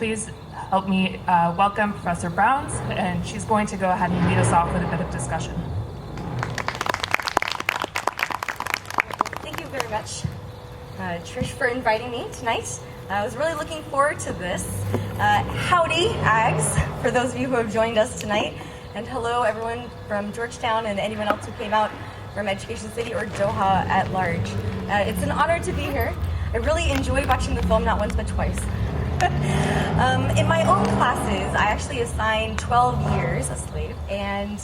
Please help me welcome Professor Bounds, and she's going to go ahead and lead us off with a bit of discussion. Thank you very much, Trish, for inviting me tonight. I was really looking forward to this. Howdy, Ags, for those of you who have joined us tonight. And hello, everyone from Georgetown and anyone else who came out from Education City or Doha at large. It's an honor to be here. I really enjoyed watching the film, not once but twice. In my own classes, I actually assigned 12 years a slave and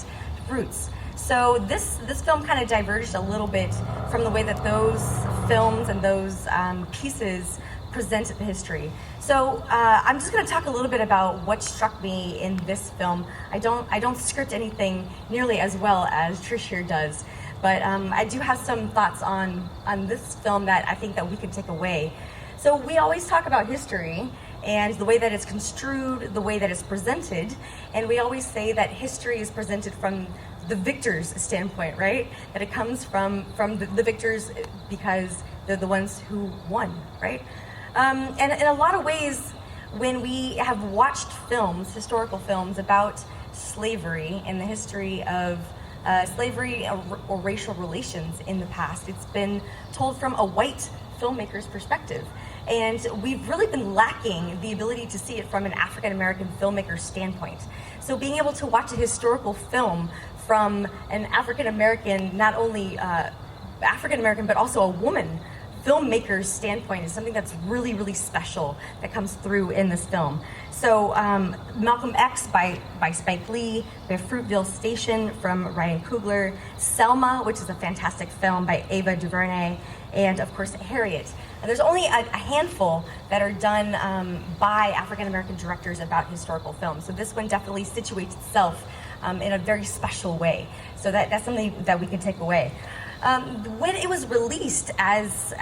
roots. So this film kind of diverged a little bit from the way that those films and those pieces presented the history. So I'm just going to talk a little bit about what struck me in this film. I don't script anything nearly as well as Trish here does, but I do have some thoughts on this film that I think that we can take away. So we always talk about history and the way that it's construed, the way that it's presented, and we always say that history is presented from the victor's standpoint, right? That it comes from the victors because they're the ones who won, right? And in a lot of ways, when we have watched films, historical films about slavery and the history of slavery or racial relations in the past, it's been told from a white filmmaker's perspective. And we've really been lacking the ability to see it from an African-American filmmaker's standpoint. So being able to watch a historical film from an African-American, not only African-American, but also a woman filmmaker's standpoint is something that's really, really special that comes through in this film. So Malcolm X by Spike Lee, The Fruitvale Station from Ryan Coogler, Selma, which is a fantastic film by Ava DuVernay, and of course Harriet. And there's only a handful that are done by African-American directors about historical films. So this one definitely situates itself in a very special way. So that's something that we can take away. When it was released, as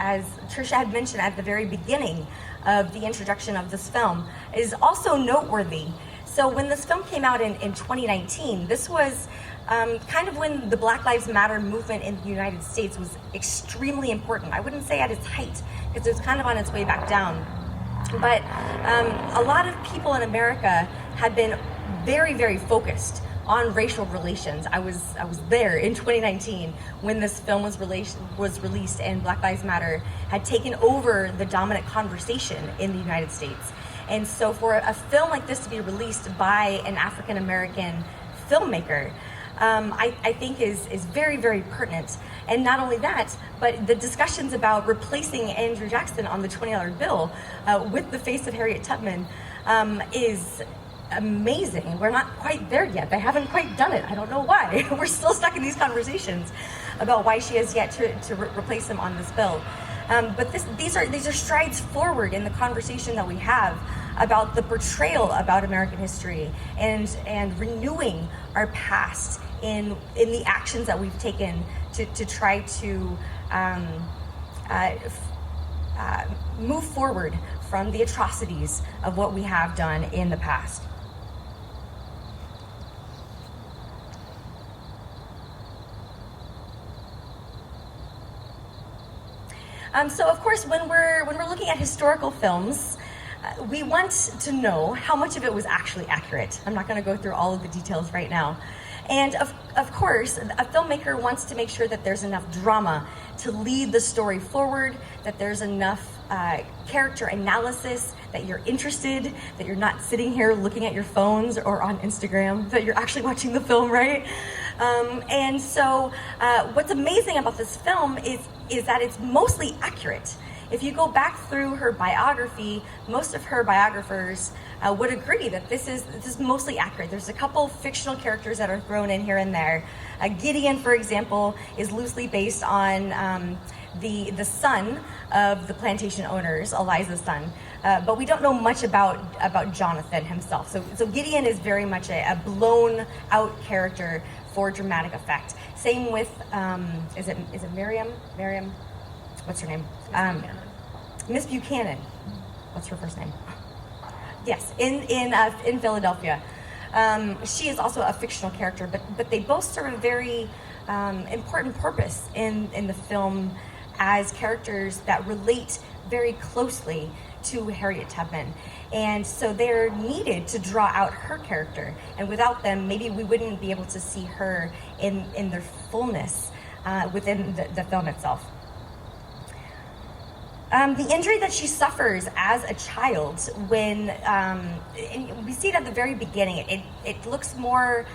Tricia had mentioned at the very beginning of the introduction of this film, is also noteworthy. So when this film came out in 2019, this was kind of when the Black Lives Matter movement in the United States was extremely important. I wouldn't say at its height, because it was kind of on its way back down. But a lot of people in America had been very, very focused on racial relations. I was there in 2019 when this film was released and Black Lives Matter had taken over the dominant conversation in the United States. And so for a film like this to be released by an African American filmmaker, I think is very, very pertinent. And not only that, but the discussions about replacing Andrew Jackson on the $20 bill with the face of Harriet Tubman is amazing. We're not quite there yet. They haven't quite done it. I don't know why. We're still stuck in these conversations about why she has yet to replace him on this bill. But these are strides forward in the conversation that we have about the portrayal about American history and renewing our past in the actions that we've taken to try to move forward from the atrocities of what we have done in the past. So of course, when we're looking at historical films, we want to know how much of it was actually accurate. I'm not going to go through all of the details right now. And of course, a filmmaker wants to make sure that there's enough drama to lead the story forward, that there's enough character analysis, that you're interested, that you're not sitting here looking at your phones or on Instagram, that you're actually watching the film, right? And so what's amazing about this film is that it's mostly accurate. If you go back through her biography, most of her biographers would agree that this is mostly accurate. There's a couple fictional characters that are thrown in here and there. Gideon, for example, is loosely based on the son of the plantation owners, Eliza's son. But we don't know much about Jonathan himself. So Gideon is very much a blown out character for dramatic effect. Same with, is it Miriam? What's her name? Miss Buchanan. What's her first name? Yes, in Philadelphia. She is also a fictional character, but they both serve a very important purpose in the film as characters that relate very closely to Harriet Tubman. And so they're needed to draw out her character. And without them, maybe we wouldn't be able to see her in their fullness within the film itself. The injury that she suffers as a child, when and we see it at the very beginning, it looks more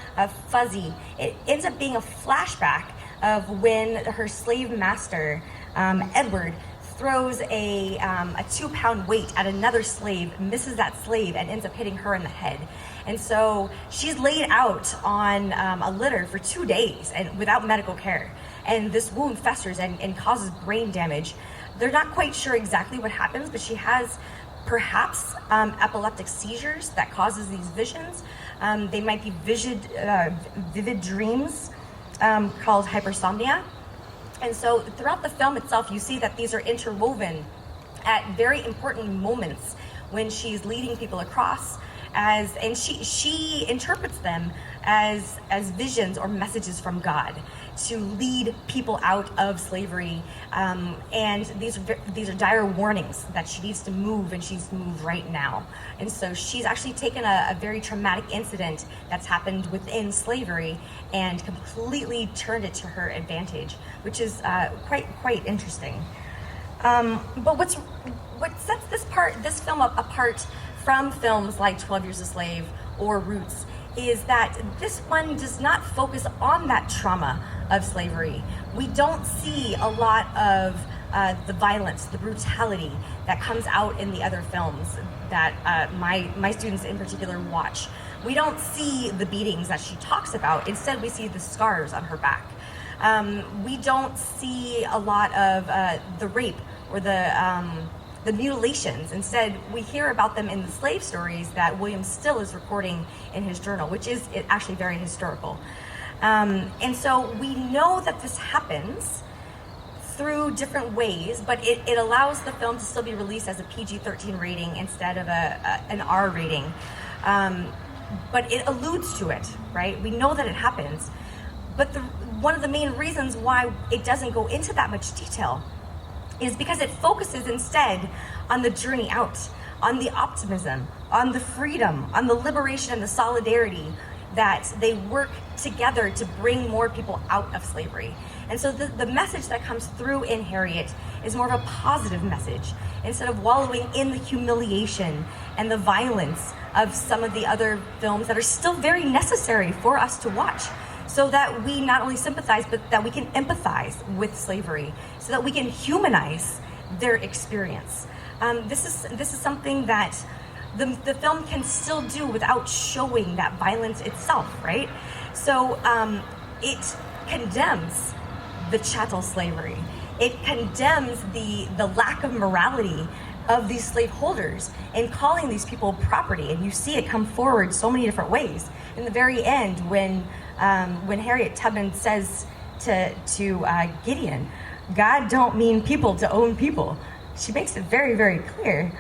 fuzzy. It ends up being a flashback of when her slave master, Edward, throws a 2-pound weight at another slave, misses that slave, and ends up hitting her in the head. And so she's laid out on a litter for 2 days and without medical care. And this wound festers and causes brain damage. They're not quite sure exactly what happens, but she has perhaps epileptic seizures that causes these visions. They might be vivid dreams called hypersomnia. And so throughout the film itself, you see that these are interwoven at very important moments when she's leading people across, and she interprets them as visions or messages from God to lead people out of slavery, and these are dire warnings that she needs to move, and she needs to move right now. And so she's actually taken a very traumatic incident that's happened within slavery and completely turned it to her advantage, which is quite interesting. But what sets this film apart from films like 12 Years a Slave or Roots is that this one does not focus on that trauma of slavery. We don't see a lot of the violence, the brutality that comes out in the other films that my students in particular watch. We don't see the beatings that she talks about. Instead, we see the scars on her back. We don't see a lot of the rape or the mutilations. Instead, we hear about them in the slave stories that William Still is recording in his journal, which is actually very historical. And so we know that this happens through different ways, but it allows the film to still be released as a PG-13 rating instead of an R rating. But it alludes to it, right? We know that it happens. But one of the main reasons why it doesn't go into that much detail is because it focuses instead on the journey out, on the optimism, on the freedom, on the liberation and the solidarity that they work together to bring more people out of slavery. And so the message that comes through in Harriet is more of a positive message, instead of wallowing in the humiliation and the violence of some of the other films that are still very necessary for us to watch, so that we not only sympathize, but that we can empathize with slavery, so that we can humanize their experience. This is something that the film can still do without showing that violence itself, right? So it condemns the chattel slavery. It condemns the lack of morality of these slaveholders and calling these people property. And you see it come forward so many different ways. In the very end, when Harriet Tubman says to Gideon, God don't mean people to own people. She makes it very, very clear.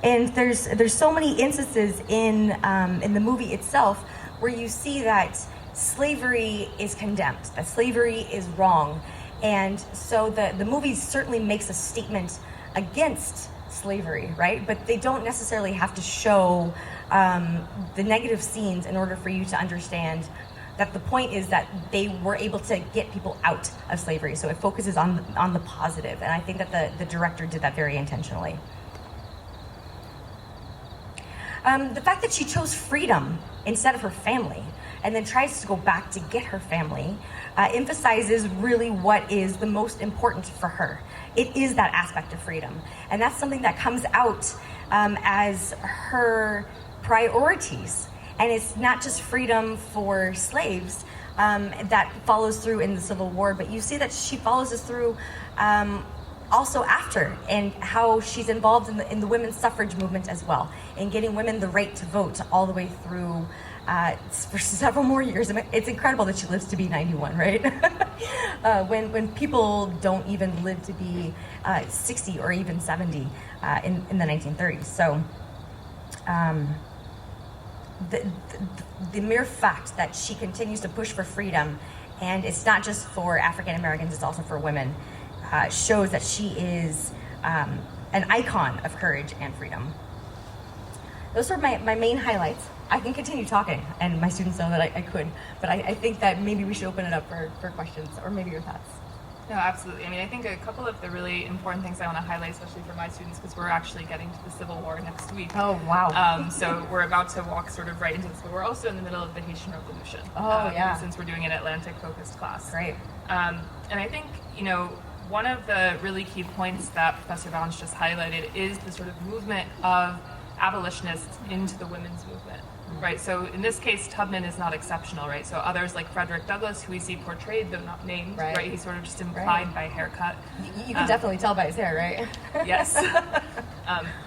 And there's so many instances in the movie itself where you see that slavery is condemned, that slavery is wrong. And so the movie certainly makes a statement against slavery, right? But they don't necessarily have to show the negative scenes in order for you to understand that the point is that they were able to get people out of slavery. So it focuses on the positive. And I think that the director did that very intentionally. The fact that she chose freedom instead of her family and then tries to go back to get her family emphasizes really what is the most important for her. It is that aspect of freedom. And that's something that comes out as her priorities. And it's not just freedom for slaves that follows through in the Civil War, but you see that she follows this through also after, and how she's involved in the women's suffrage movement as well, in getting women the right to vote all the way through for several more years. It's incredible that she lives to be 91, right? When people don't even live to be 60 or even 70 in the 1930s. So the mere fact that she continues to push for freedom, and it's not just for African Americans, it's also for women, shows that she is an icon of courage and freedom. Those were my main highlights. I can continue talking, and my students know that I could, but I think that maybe we should open it up for questions, or maybe your thoughts. No, absolutely. I mean, I think a couple of the really important things I want to highlight, especially for my students, because we're actually getting to the Civil War next week. Oh, wow. So we're about to walk sort of right into this, but we're also in the middle of the Haitian Revolution. Oh, yeah. Since we're doing an Atlantic-focused class. Great. And I think, one of the really key points that Professor Bounds just highlighted is the sort of movement of abolitionists into the women's movement. Right, so in this case, Tubman is not exceptional, right? So others like Frederick Douglass, who we see portrayed though not named, right? He's sort of just implied by haircut. You can definitely tell by his hair, right? Yes.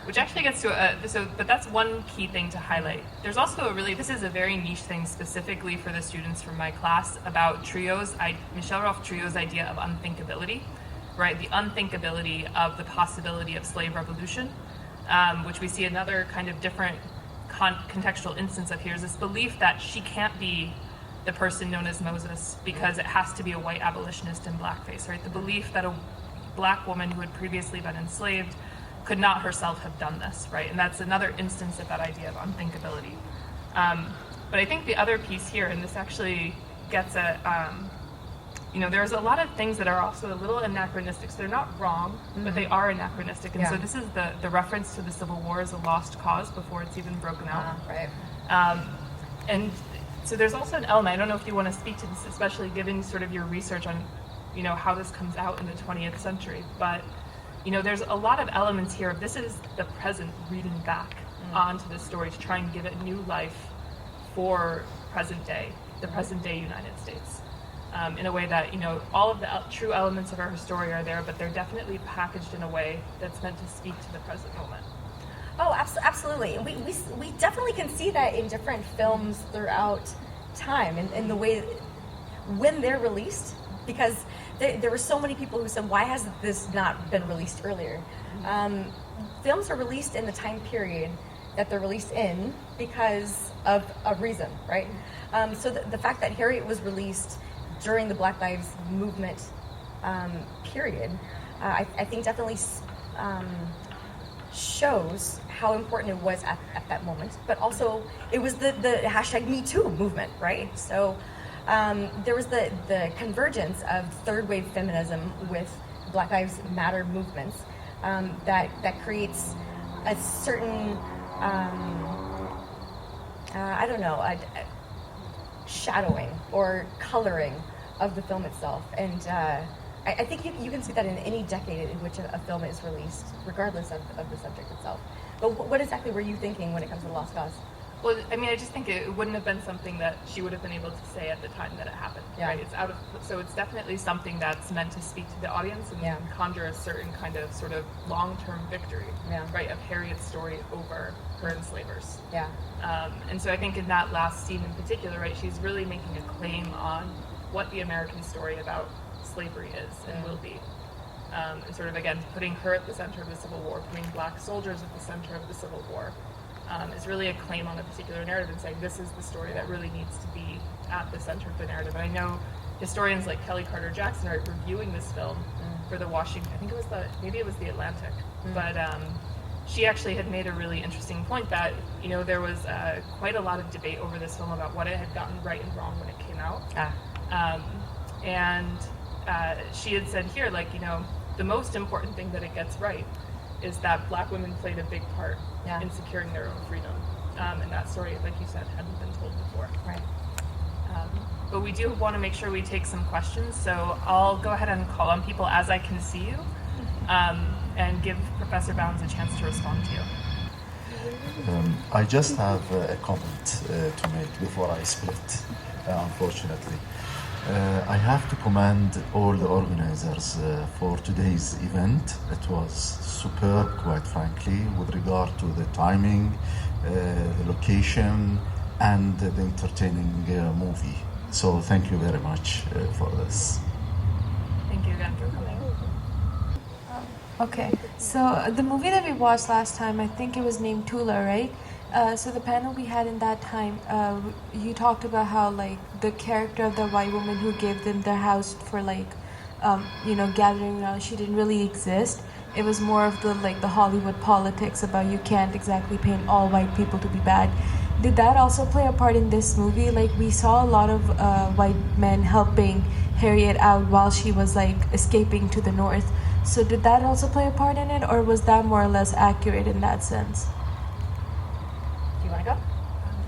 Which actually gets to but that's one key thing to highlight. There's also this is a very niche thing specifically for the students from my class about Michel Rolfe Trio's idea of unthinkability, right? The unthinkability of the possibility of slave revolution, which we see another kind of different contextual instance of here is this belief that she can't be the person known as Moses because it has to be a white abolitionist in blackface, right? The belief that a black woman who had previously been enslaved could not herself have done this, right? And that's another instance of that idea of unthinkability. But I think the other piece here, and this actually gets at, there's a lot of things that are also a little anachronistic. So they're not wrong, but they are anachronistic. And so this is the reference to the Civil War as a lost cause before it's even broken out. Right. And so there's also an element, I don't know if you want to speak to this, especially given sort of your research on, how this comes out in the 20th century. But, there's a lot of elements here. This is the present reading back onto the story to try and give it new life for the present day United States. In a way that, all of the true elements of our story are there, but they're definitely packaged in a way that's meant to speak to the present moment. Oh, absolutely. We definitely can see that in different films throughout time, in the way when they're released, because there were so many people who said, why has this not been released earlier? Films are released in the time period that they're released in because of a reason, right? So the fact that Harriet was released during the Black Lives Movement period, I think definitely shows how important it was at that moment. But also, it was the hashtag Me Too movement, right? So there was the convergence of third wave feminism with Black Lives Matter movements that creates a certain, shadowing or coloring of the film itself. And I think you can see that in any decade in which a film is released, regardless of the subject itself. But what exactly were you thinking when it comes to Lost Cause? Well, I mean, I just think it wouldn't have been something that she would have been able to say at the time that it happened, right? So it's definitely something that's meant to speak to the audience and conjure a certain kind of sort of long-term victory, right, of Harriet's story over her enslavers. Yeah. And so I think in that last scene in particular, right, she's really making a claim on what the American story about slavery is and will be. And sort of, again, putting her at the center of the Civil War, putting Black soldiers at the center of the Civil War, is really a claim on a particular narrative and saying this is the story that really needs to be at the center of the narrative. And I know historians like Kelly Carter Jackson are reviewing this film for the Washington, I think it was the Atlantic, but she actually had made a really interesting point that, there was quite a lot of debate over this film about what it had gotten right and wrong when it came out. And she had said here, the most important thing that it gets right is that Black women played a big part in securing their own freedom. And that story, like you said, hadn't been told before. Right. But we do want to make sure we take some questions, so I'll go ahead and call on people as I can see you, and give Professor Bounds a chance to respond to you. I just have a comment to make before I speak, unfortunately. I have to commend all the organizers for today's event. It was superb, quite frankly, with regard to the timing, the location, and the entertaining movie. So thank you very much for this. Thank you again for coming. Okay, so the movie that we watched last time, I think it was named Tulare, right? So the panel we had in that time, you talked about how the character of the white woman who gave them their house for gathering around, she didn't really exist. it was more of the Hollywood politics about you can't exactly paint all white people to be bad. Did that also play a part in this movie? Like, we saw a lot of white men helping Harriet out while she was like escaping to the north. So did that also play a part in it, or was that more or less accurate in that sense? Do you want to go?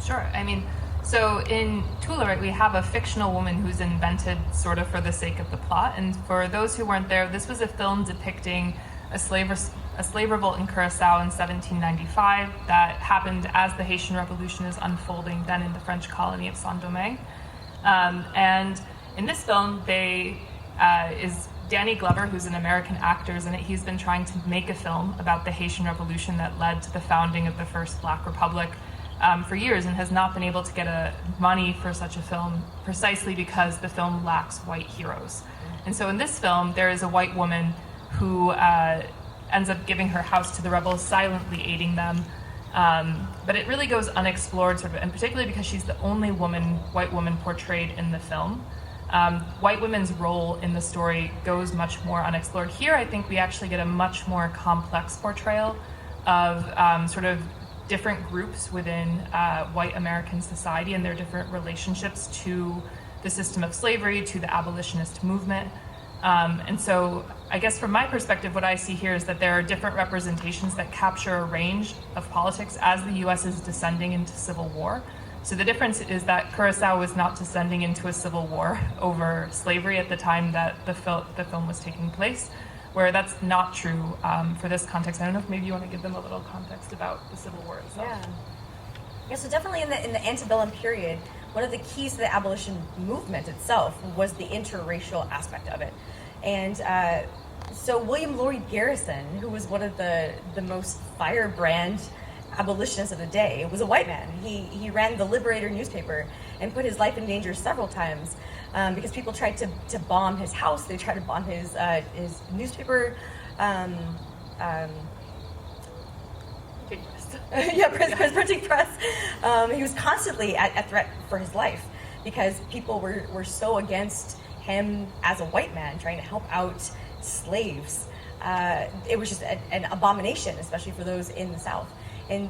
Sure. I mean, so in Tulare, we have a fictional woman who's invented sort of for the sake of the plot. And for those who weren't there, this was a film depicting a slave revolt in Curacao in 1795 that happened as the Haitian Revolution is unfolding then in the French colony of Saint-Domingue. And in this film, is Danny Glover, who's an American actor, in it. He's been trying to make a film about the Haitian Revolution that led to the founding of the first Black Republic for years, and has not been able to get money for such a film precisely because the film lacks white heroes. And so in this film, there is a white woman who ends up giving her house to the rebels, silently aiding them. But it really goes unexplored, and particularly because she's the only white woman portrayed in the film. White women's role in the story goes much more unexplored. Here, I think we actually get a much more complex portrayal of sort of different groups within white American society and their different relationships to the system of slavery, to the abolitionist movement. And so I guess from my perspective, what I see here is that there are different representations that capture a range of politics as the US is descending into civil war. So the difference is that Curacao was not descending into a civil war over slavery at the time that the film was taking place, where that's not true for this context. I don't know if maybe you want to give them a little context about the Civil War itself. Yeah, so definitely in the antebellum period, one of the keys to the abolition movement itself was the interracial aspect of it. And so William Lloyd Garrison, who was one of the most firebrand abolitionists of the day, was a white man. He ran the Liberator newspaper and put his life in danger several times because people tried to bomb his house. They tried to bomb his newspaper. Printing press. He was constantly at threat for his life because people were so against him as a white man trying to help out slaves. It was just an abomination, especially for those in the South. And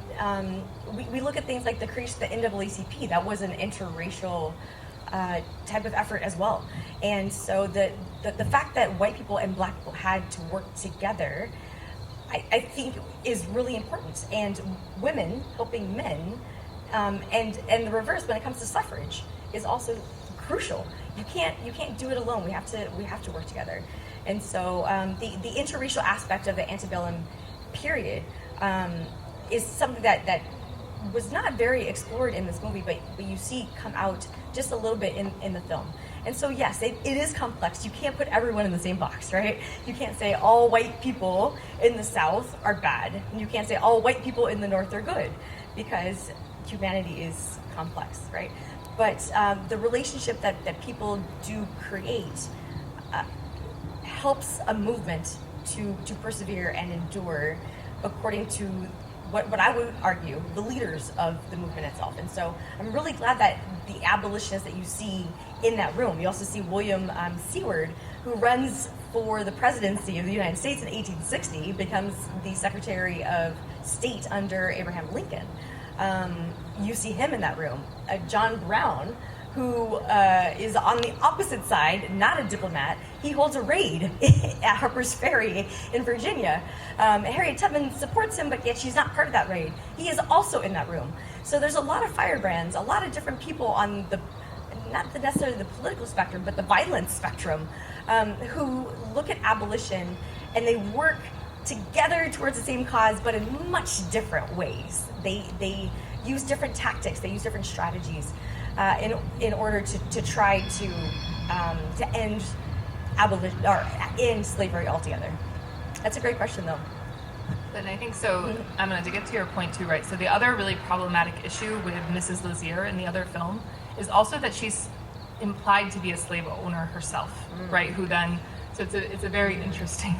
we look at things like the creation of the NAACP. That was an interracial type of effort as well. And so the fact that white people and black people had to work together, I think is really important. And women helping men, and the reverse when it comes to suffrage is also crucial. You can't do it alone. We have to work together. And so the interracial aspect of the antebellum period is something that was not very explored in this movie, but you see come out just a little bit in the film. And so yes, it is complex. You can't put everyone in the same box, right? You can't say all white people in the South are bad, and you can't say all white people in the North are good, because humanity is complex, right? But the relationship that people do create helps a movement to persevere and endure according to what I would argue, the leaders of the movement itself. And so I'm really glad that the abolitionists that you see in that room, you also see William Seward, who runs for the presidency of the United States in 1860, becomes the Secretary of State under Abraham Lincoln. You see him in that room. John Brown, who is on the opposite side, not a diplomat. He holds a raid at Harper's Ferry in Virginia. Harriet Tubman supports him, but yet she's not part of that raid. He is also in that room. So there's a lot of firebrands, a lot of different people on not necessarily the political spectrum, but the violence spectrum, who look at abolition and they work together towards the same cause, but in much different ways. They use different tactics, they use different strategies in order to try to end abolition or end slavery altogether. That's a great question, though. And I think so. To get to your point too, right? So the other really problematic issue with Mrs. Lazier in the other film is also that she's implied to be a slave owner herself, right? Who then, so it's a very interesting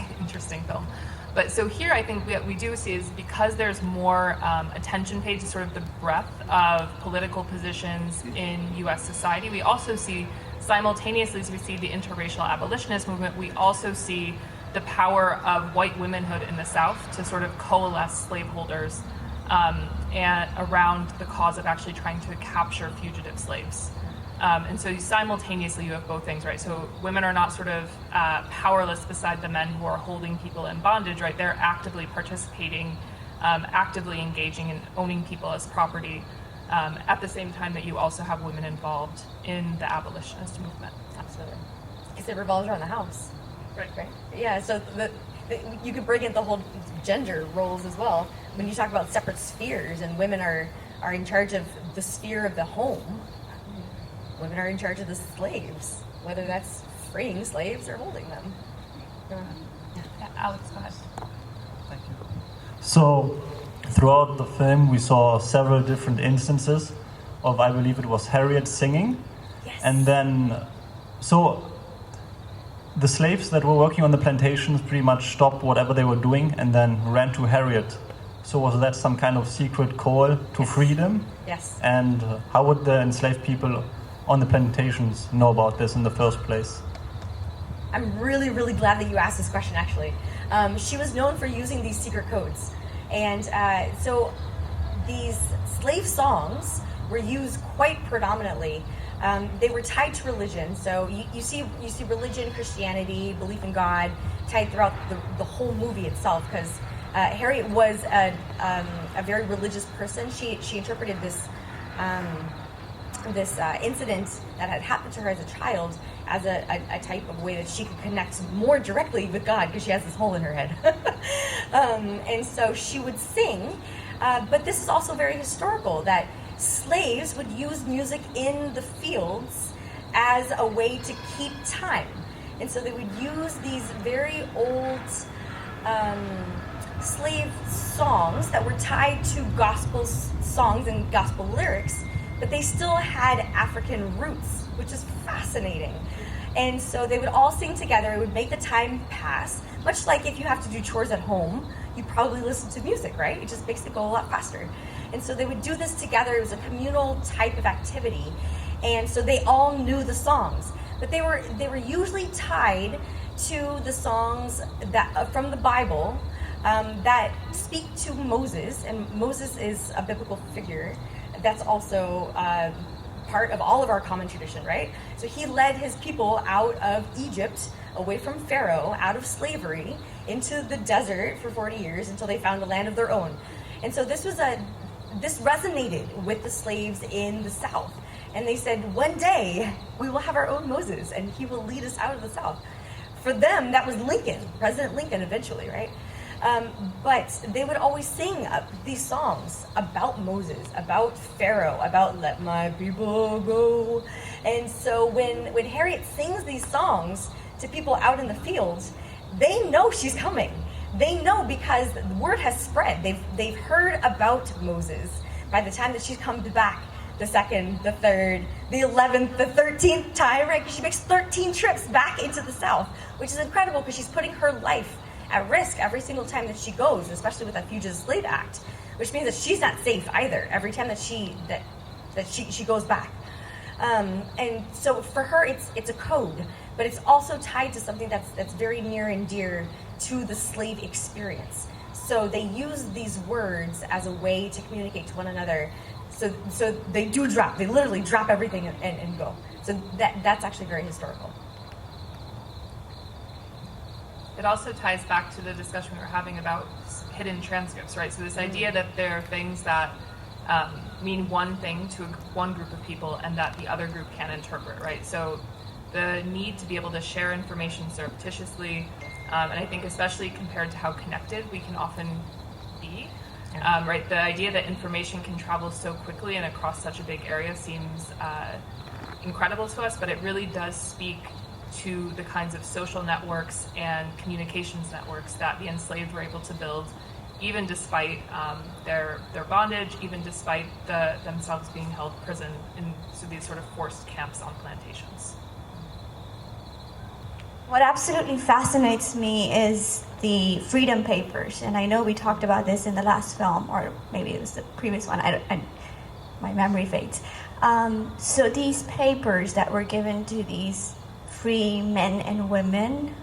film. But so here, I think what we do see is because there's more attention paid to sort of the breadth of political positions in U.S. society, we also see simultaneously as we see the interracial abolitionist movement, we also see the power of white womanhood in the South to sort of coalesce slaveholders and around the cause of actually trying to capture fugitive slaves. And so simultaneously you have both things, right? So women are not sort of powerless beside the men who are holding people in bondage, right? They're actively participating, actively engaging and owning people as property, at the same time that you also have women involved in the abolitionist movement. Absolutely. Because it revolves around the house. Right. Yeah, so you could bring in the whole gender roles as well. When you talk about separate spheres and women are in charge of the sphere of the home, women are in charge of the slaves, whether that's freeing slaves or holding them. Yeah, Alex, go ahead. Thank you. So, throughout the film, we saw several different instances of, I believe it was Harriet singing. Yes. And then, so the slaves that were working on the plantations pretty much stopped whatever they were doing and then ran to Harriet. So was that some kind of secret call to freedom? Yes. And how would the enslaved people on the plantations know about this in the first place? I'm really, really glad that you asked this question, actually. She was known for using these secret codes. And so these slave songs were used quite predominantly. They were tied to religion. So you see religion, Christianity, belief in God tied throughout the whole movie itself, because Harriet was a very religious person. She interpreted this incident that had happened to her as a child as a type of way that she could connect more directly with God, because she has this hole in her head. And so she would sing, but this is also very historical, that slaves would use music in the fields as a way to keep time. And so they would use these very old slave songs that were tied to gospel songs and gospel lyrics, but they still had African roots, which is fascinating. And so they would all sing together. It would make the time pass, much like if you have to do chores at home, you probably listen to music, right? It just makes it go a lot faster. And so they would do this together. It was a communal type of activity. And so they all knew the songs, but they were usually tied to the songs that from the Bible that speak to Moses. And Moses is a biblical figure that's also part of all of our common tradition, right? So he led his people out of Egypt, away from Pharaoh, out of slavery, into the desert for 40 years until they found a land of their own. And so this resonated with the slaves in the South. And they said, one day we will have our own Moses and he will lead us out of the South. For them, that was Lincoln, President Lincoln eventually, right? But they would always sing these songs about Moses, about Pharaoh, about let my people go. And so when Harriet sings these songs to people out in the fields, they know she's coming. They know because the word has spread. They've heard about Moses. By the time that she's come back, the second, the third, the 11th, the 13th time, right? Because she makes 13 trips back into the South, which is incredible because she's putting her life at risk every single time that she goes, especially with that Fugitive Slave Act, which means that she's not safe either every time that she goes back. And so for her, it's a code, but it's also tied to something that's very near and dear to the slave experience. So they use these words as a way to communicate to one another. So they literally drop everything and go. So that's actually very historical. It also ties back to the discussion we were having about hidden transcripts, right? So this idea that there are things that mean one thing to one group of people and that the other group can't interpret, right? So the need to be able to share information surreptitiously, and I think especially compared to how connected we can often be, right? The idea that information can travel so quickly and across such a big area seems incredible to us, but it really does speak to the kinds of social networks and communications networks that the enslaved were able to build, even despite their bondage, even despite themselves being held prison in these sort of forced camps on plantations. What absolutely fascinates me is the Freedom Papers, and I know we talked about this in the last film, or maybe it was the previous one. My memory fades. So these papers that were given to these free men and women,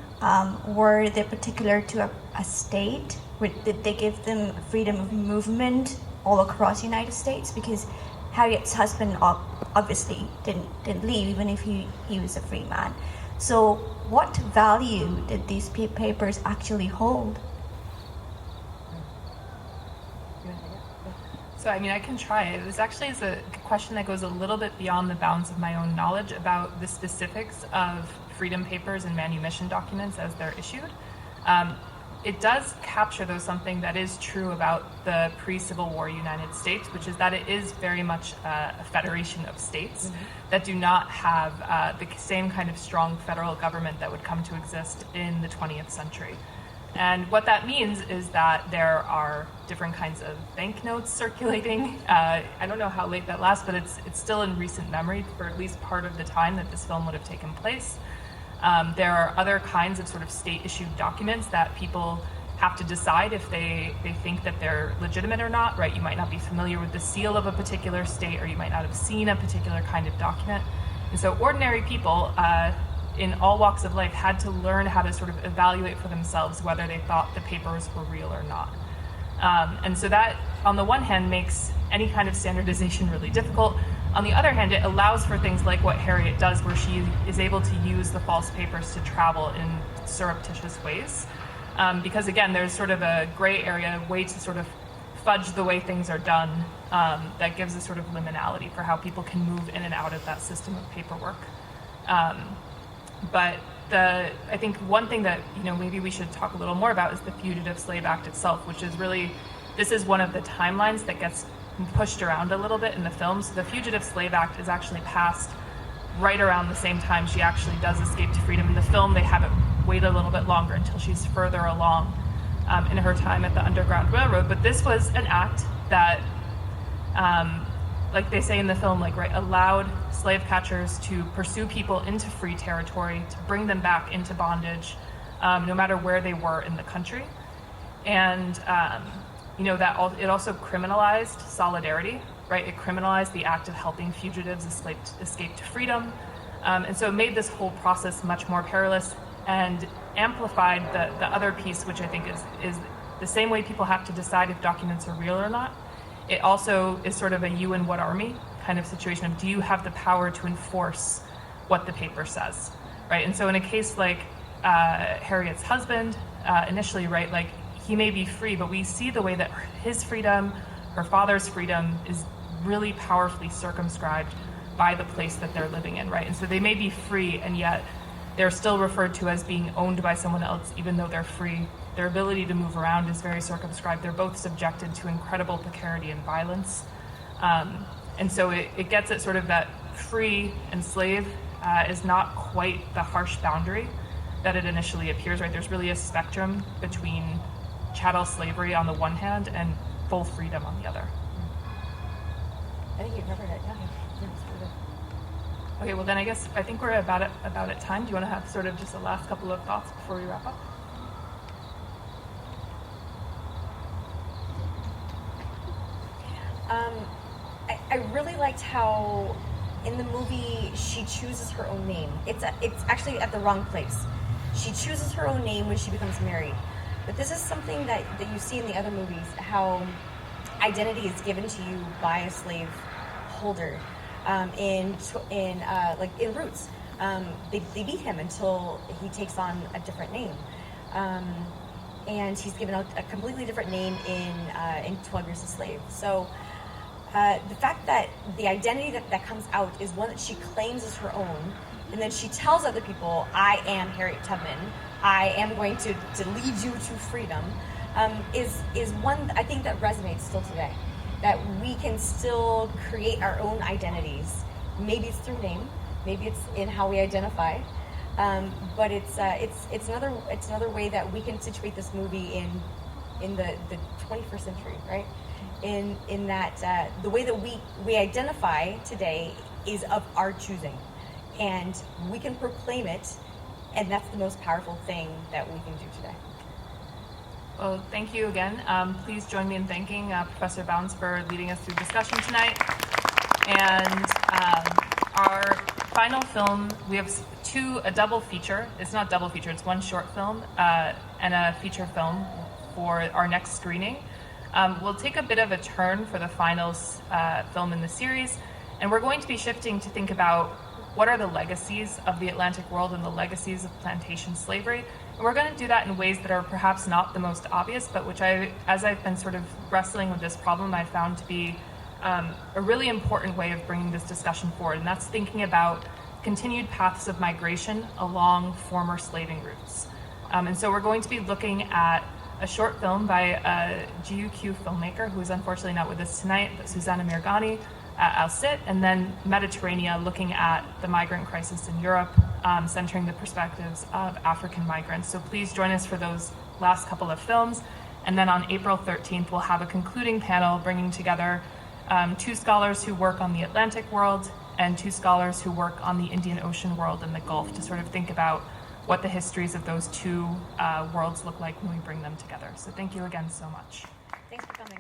were they particular to a state? Did they give them freedom of movement all across the United States? Because Harriet's husband obviously didn't leave, even if he was a free man. So what value did these papers actually hold? So, I mean, I can try. It was actually a question that goes a little bit beyond the bounds of my own knowledge about the specifics of freedom papers and manumission documents as they're issued. It does capture, though, something that is true about the pre-Civil War United States, which is that it is very much a federation of states that do not have the same kind of strong federal government that would come to exist in the 20th century. And what that means is that there are different kinds of banknotes circulating. I don't know how late that lasts, but it's still in recent memory for at least part of the time that this film would have taken place. There are other kinds of sort of state-issued documents that people have to decide if they think that they're legitimate or not, right? You might not be familiar with the seal of a particular state, or you might not have seen a particular kind of document. And so ordinary people in all walks of life had to learn how to sort of evaluate for themselves whether they thought the papers were real or not. And so that, on the one hand, makes any kind of standardization really difficult. On the other hand, it allows for things like what Harriet does, where she is able to use the false papers to travel in surreptitious ways. Because again, there's sort of a gray area, way to sort of fudge the way things are done, that gives a sort of liminality for how people can move in and out of that system of paperwork. But I think one thing that maybe we should talk a little more about is the Fugitive Slave Act itself, which is really, this is one of the timelines that gets pushed around a little bit in the film. So the Fugitive Slave Act is actually passed right around the same time she actually does escape to freedom. In the film, they have it wait a little bit longer until she's further along in her time at the Underground Railroad. But this was an act that, like they say in the film, allowed slave catchers to pursue people into free territory, to bring them back into bondage, no matter where they were in the country. And it also criminalized solidarity, right? It criminalized the act of helping fugitives escape to freedom. And so it made this whole process much more perilous and amplified the other piece, which I think is the same way people have to decide if documents are real or not. It also is sort of a you and what army kind of situation of, do you have the power to enforce what the paper says, right? And so in a case like Harriet's husband, initially, right, he may be free, but we see the way that his freedom, her father's freedom, is really powerfully circumscribed by the place that they're living in, right? And so they may be free, and yet they're still referred to as being owned by someone else, even though they're free. Their ability to move around is very circumscribed. They're both subjected to incredible precarity and violence. And so it gets at sort of that free and slave is not quite the harsh boundary that it initially appears, right? There's really a spectrum between chattel slavery on the one hand and full freedom on the other. I think you covered it, yeah. Okay, well then I think we're about at time. Do you want to have sort of just a last couple of thoughts before we wrap up? I really liked how in the movie she chooses her own name. It's actually at the wrong place. She chooses her own name when she becomes married. But this is something that you see in the other movies, how identity is given to you by a slave holder. In Roots, they beat him until he takes on a different name. And he's given a completely different name in 12 Years a Slave. So the fact that the identity that comes out is one that she claims as her own, and then she tells other people, I am Harriet Tubman, I am going to lead you to freedom, is one I think that resonates still today. That we can still create our own identities. Maybe it's through name, maybe it's in how we identify, but it's another way that we can situate this movie in the 21st century, right? In that the way that we identify today is of our choosing, and we can proclaim it, and that's the most powerful thing that we can do today. Well, thank you again. Please join me in thanking Professor Bounds for leading us through discussion tonight. And our final film, we have a double feature. It's not double feature, it's one short film and a feature film for our next screening. We'll take a bit of a turn for the final film in the series, and we're going to be shifting to think about what are the legacies of the Atlantic world and the legacies of plantation slavery. And we're going to do that in ways that are perhaps not the most obvious, but which as I've been sort of wrestling with this problem, I found to be a really important way of bringing this discussion forward. And that's thinking about continued paths of migration along former slaving routes. And so we're going to be looking at a short film by a TAMU-Q filmmaker who is unfortunately not with us tonight, but Susanna Mirgani, I'll sit, and then Mediterranean, looking at the migrant crisis in Europe, centering the perspectives of African migrants. So please join us for those last couple of films. And then on April 13th, we'll have a concluding panel bringing together 2 scholars who work on the Atlantic world and 2 scholars who work on the Indian Ocean world and the Gulf to sort of think about what the histories of those 2 worlds look like when we bring them together. So thank you again so much. Thanks for coming.